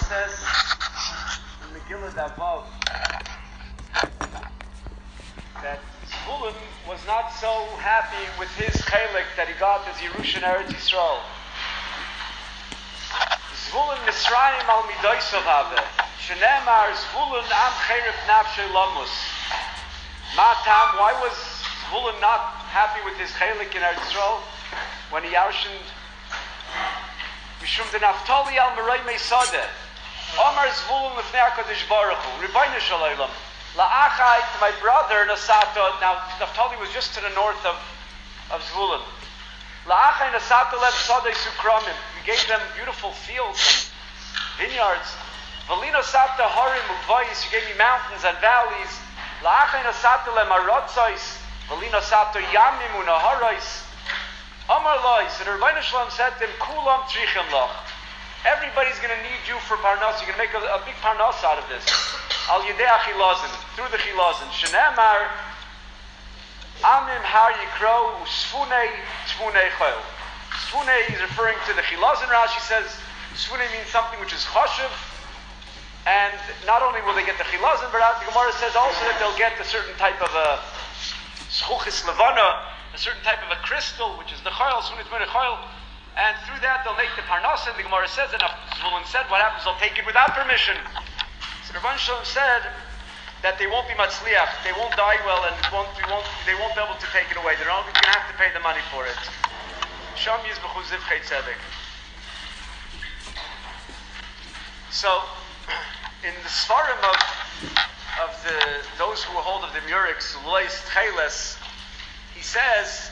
says in Megillah above that Zevulun was not so happy with his chelik that he got as Yerushan Eretz Yisrael. Zevulun Misraim al midoisav have shenemar Zevulun am cherif nafshe lamus. Matam, why was Zevulun not happy with his chelik in Eretz Yisrael when he yarshened? Mishum de Naftali al Merei Meisade. Omar Zevulun lefnei HaKadosh Baruch Hu. Ribono shel Olam. La'achai, to my brother Nasato. Now Naftali was just to the north of Zevulun. La'achai Nasato lem Sadei Sukramim. We gave them beautiful fields and vineyards. V'lino Sato Harim Uvayis. You gave me mountains and valleys. La'achai Nasato lem Arotzos. V'lino Sato Yamim u'Naharos. Amar Lois, and Ribono shel Olam said to him, Kulam trichim lach. Everybody's going to need you for parnas. You're going to make a big parnas out of this. Al yedei achilazin, through the chilazin. Shenemar, amim har yikro, usfunei tfunei chol. Sfunei is referring to the chilazin. Rashi says, sfunei means something which is chashuv. And not only will they get the chilazin, but the Gemara says also that they'll get a certain type of a schuchis levana, a certain type of a crystal, which is the chayil, sunit mene chayil, and through that they'll make the parnasa. The Gemara says, and Zevulun said, what happens? They'll take it without permission. So the Ribono shel Olam said that they won't be matzliach, they won't die well, and they won't be able to take it away. They're only going to have to pay the money for it. Sham yizbechu zivchei tzedek. So, in the svarim of those who hold of the murics, lois Techeles, he says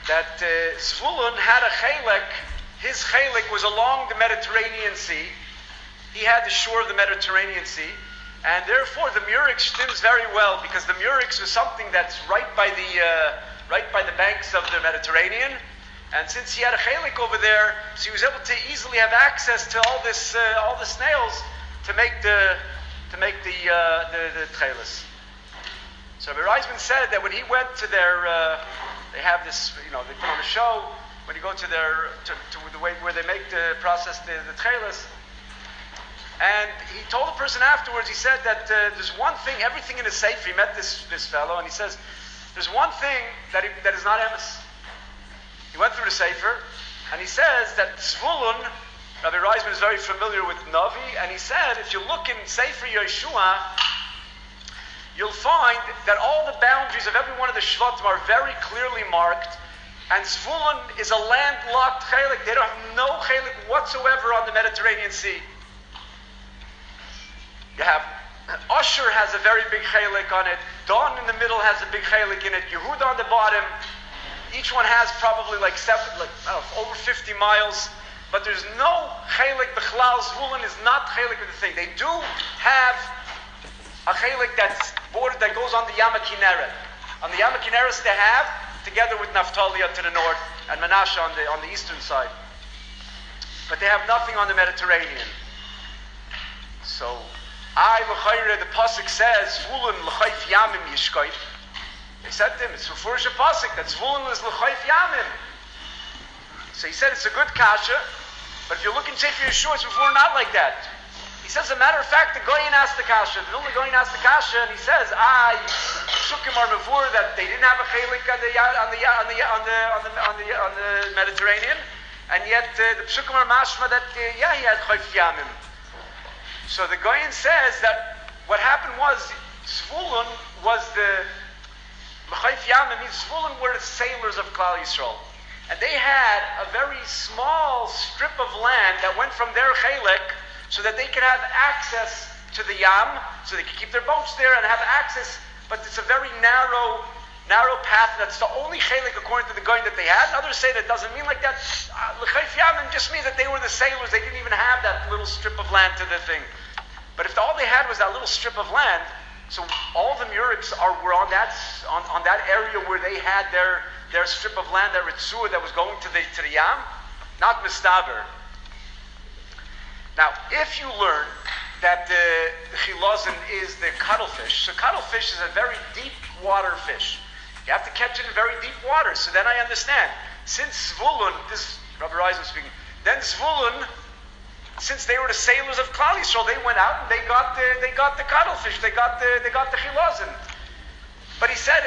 that Zevulun had a chelik. His chelik was along the Mediterranean Sea. He had the shore of the Mediterranean Sea, and therefore the Murex stems very well, because the Murex was something that's right by the banks of the Mediterranean. And since he had a chelik over there, so he was able to easily have access to all the snails to make the Techeles. So Rabbi Reisman said that when he went to their, they have this, they put on a show, when you go to their, to the way where they make the process, the Techeles, and he told the person afterwards, he said that there's one thing, everything in his safe, he met this fellow, and he says, there's one thing that is not emes. He went through the Sefer, and he says that Zevulun, Rabbi Reisman is very familiar with Navi, and he said, if you look in Sefer Yeshua, you'll find that all the boundaries of every one of the Shvatim are very clearly marked, and Zevulun is a landlocked chelik. They don't have no chelik whatsoever on the Mediterranean Sea. You have, Asher has a very big chelik on it, Dan in the middle has a big chelik in it, Yehuda on the bottom. Each one has probably over 50 miles, but there's no chelik. B'chlal Zevulun is not chelik of the thing. They do have a chelik that goes on the Yam HaKinneret. On the Yam HaKinneret they have, together with Naftali to the north, and Menashe on the eastern side. But they have nothing on the Mediterranean. So, the pasuk says, Zvulun l'chayf yamim yishkoif. They said to him, it's Mefurish a pasuk, that Zvulun is l'chayf yamim. So he said it's a good kasha, but if you look in Sefer Yeshua, it's before not like that. He says, as a matter of fact, the Goyen asked the kasha. The Vilna Goyen asked the kasha, and he says, Psukim are mevur that they didn't have a chelik on the Mediterranean, and yet the Psukim are mashma that he had chayf yamim. So the Goyen says that what happened was Zvulun was the chayf yamim. Zvulun were the sailors of Klal Yisrael, and they had a very small strip of land that went from their chelik, so that they can have access to the Yam, so they can keep their boats there and have access, but it's a very narrow path. That's the only chelik according to the Goyen that they had. Others say that doesn't mean like that. L'chayf Yamim just means that they were the sailors. They didn't even have that little strip of land to the thing. But if all they had was that little strip of land, so all the Murics were on that area where they had their strip of land, their ritzua that was going to the Yam, not mistaber. Now, if you learn that the chilazin is the cuttlefish, so cuttlefish is a very deep water fish. You have to catch it in very deep water. So then I understand. Since Zvulun, this is Rabbi Reisman speaking, then Zvulun since they were the sailors of Klal Yisrael, they went out and they got the cuttlefish, they got the chilazin. But he said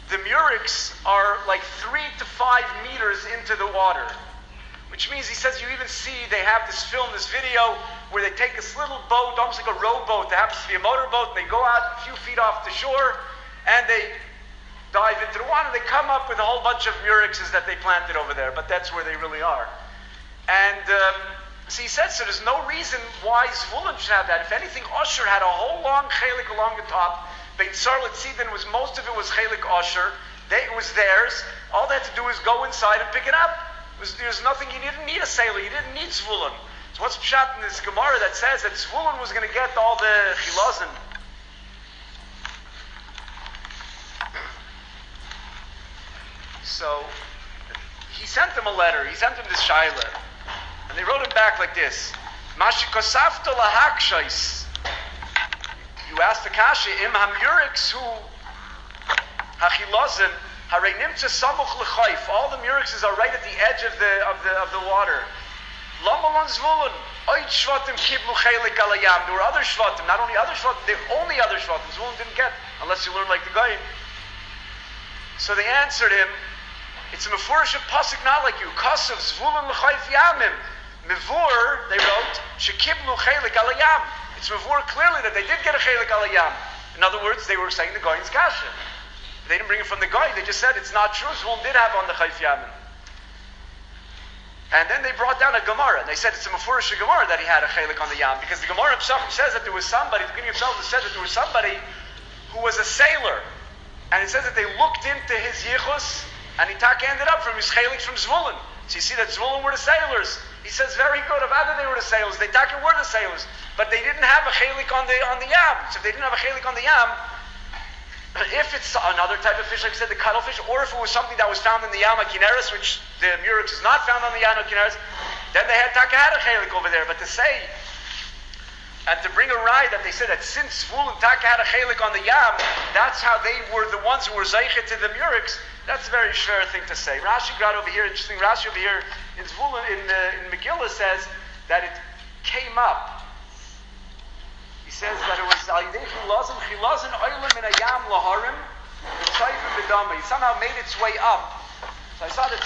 the murex are like 3 to 5 meters into the water, which means, he says, you even see they have this film, this video, where they take this little boat, almost like a rowboat, that happens to be a motorboat, and they go out a few feet off the shore, and they dive into the water, and they come up with a whole bunch of murexes that they planted over there, but that's where they really are. And so he said, so there's no reason why Zvulun should have that. If anything, Osher had a whole long chelik along the top. Beit Sar Letzidin was, most of it was chelik Osher. It was theirs. All they had to do was go inside and pick it up. There's nothing, you didn't need a sailor, you didn't need Zvulun. So what's pshat in this Gemara that says that Zvulun was going to get all the chilazin? So he sent them a letter. He sent them this shaila, and they wrote it back like this: Mashikosafto lahakshais. You asked the kasha im hamurix hu hachilazin harei nimtza samuch lechayf. All the murixes are right at the edge of the water. Lamalon zvulun oit shvatim kiblu chelik alayam. There were other shvatim, not only other shvatim, the only other shvatim Zvulun didn't get, unless you learn like the Goyim. So they answered him. It's a mefurish pasuk, not like you. Kasav zvulun l'chayf yamim. Mevur, they wrote, shekiblu chelik alayam. It's mevur clearly that they did get a chelik alayam. In other words, they were saying the Goyim's kasha. They didn't bring it from the Goy. They just said it's not true. Zvulun did have on the chayf yamim. And then they brought down a Gemara, and they said it's a mefurish Gemara that he had a chelik on the yam, because the Gemara himself says that there was somebody, the beginning himself said that there was somebody who was a sailor, and it says that they looked into his yichus, and he ended up from his chelik from Zvulun. So you see that Zvulun were the sailors. He says very good. Avada, they were the sailors. They were the sailors, but they didn't have a chelik on the yam. So if they didn't have a chelik on the yam, if it's another type of fish, like I said, the cuttlefish, or if it was something that was found in the Yam HaKineres, which the murex is not found on the Yam HaKineres, then they had a chelik over there. But to say, and to bring a ride that they said that since Zvulun had a chelik on the Yam, that's how they were the ones who were zeichet to the murex, that's a very fair thing to say. Rashi got over here, interesting, Rashi over here in Zvulun, in Megillah says that it came up. He says that it was chilazin oilim in a yam laharim, he somehow made its way up. So I saw that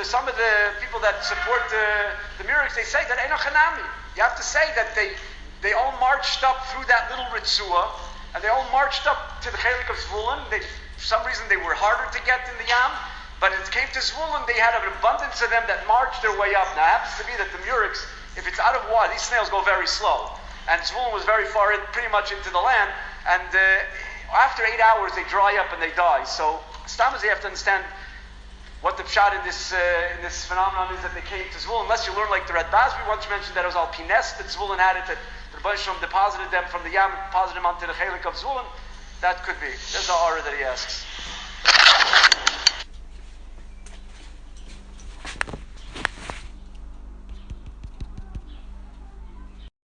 some of the people that support the murex, they say that eno chanami. You have to say that they all marched up through that little ritzua, and they all marched up to the chelik of Zvulun. For some reason they were harder to get in the yam, but it came to Zvulun, they had an abundance of them that marched their way up. Now it happens to be that the murex, if it's out of water, these snails go very slow. And Zvulun was very far in, pretty much into the land, and after 8 hours they dry up and they die. So Stamas, you have to understand what the pshat in this phenomenon is, that they came to Zvulun. Unless you learn like the Red Basri once mentioned that it was al pines that Zvulun had it, that the Rebbe Shalom deposited them from the Yam, deposited them onto the chelik of Zvulun. That could be. There's the aura that he asks.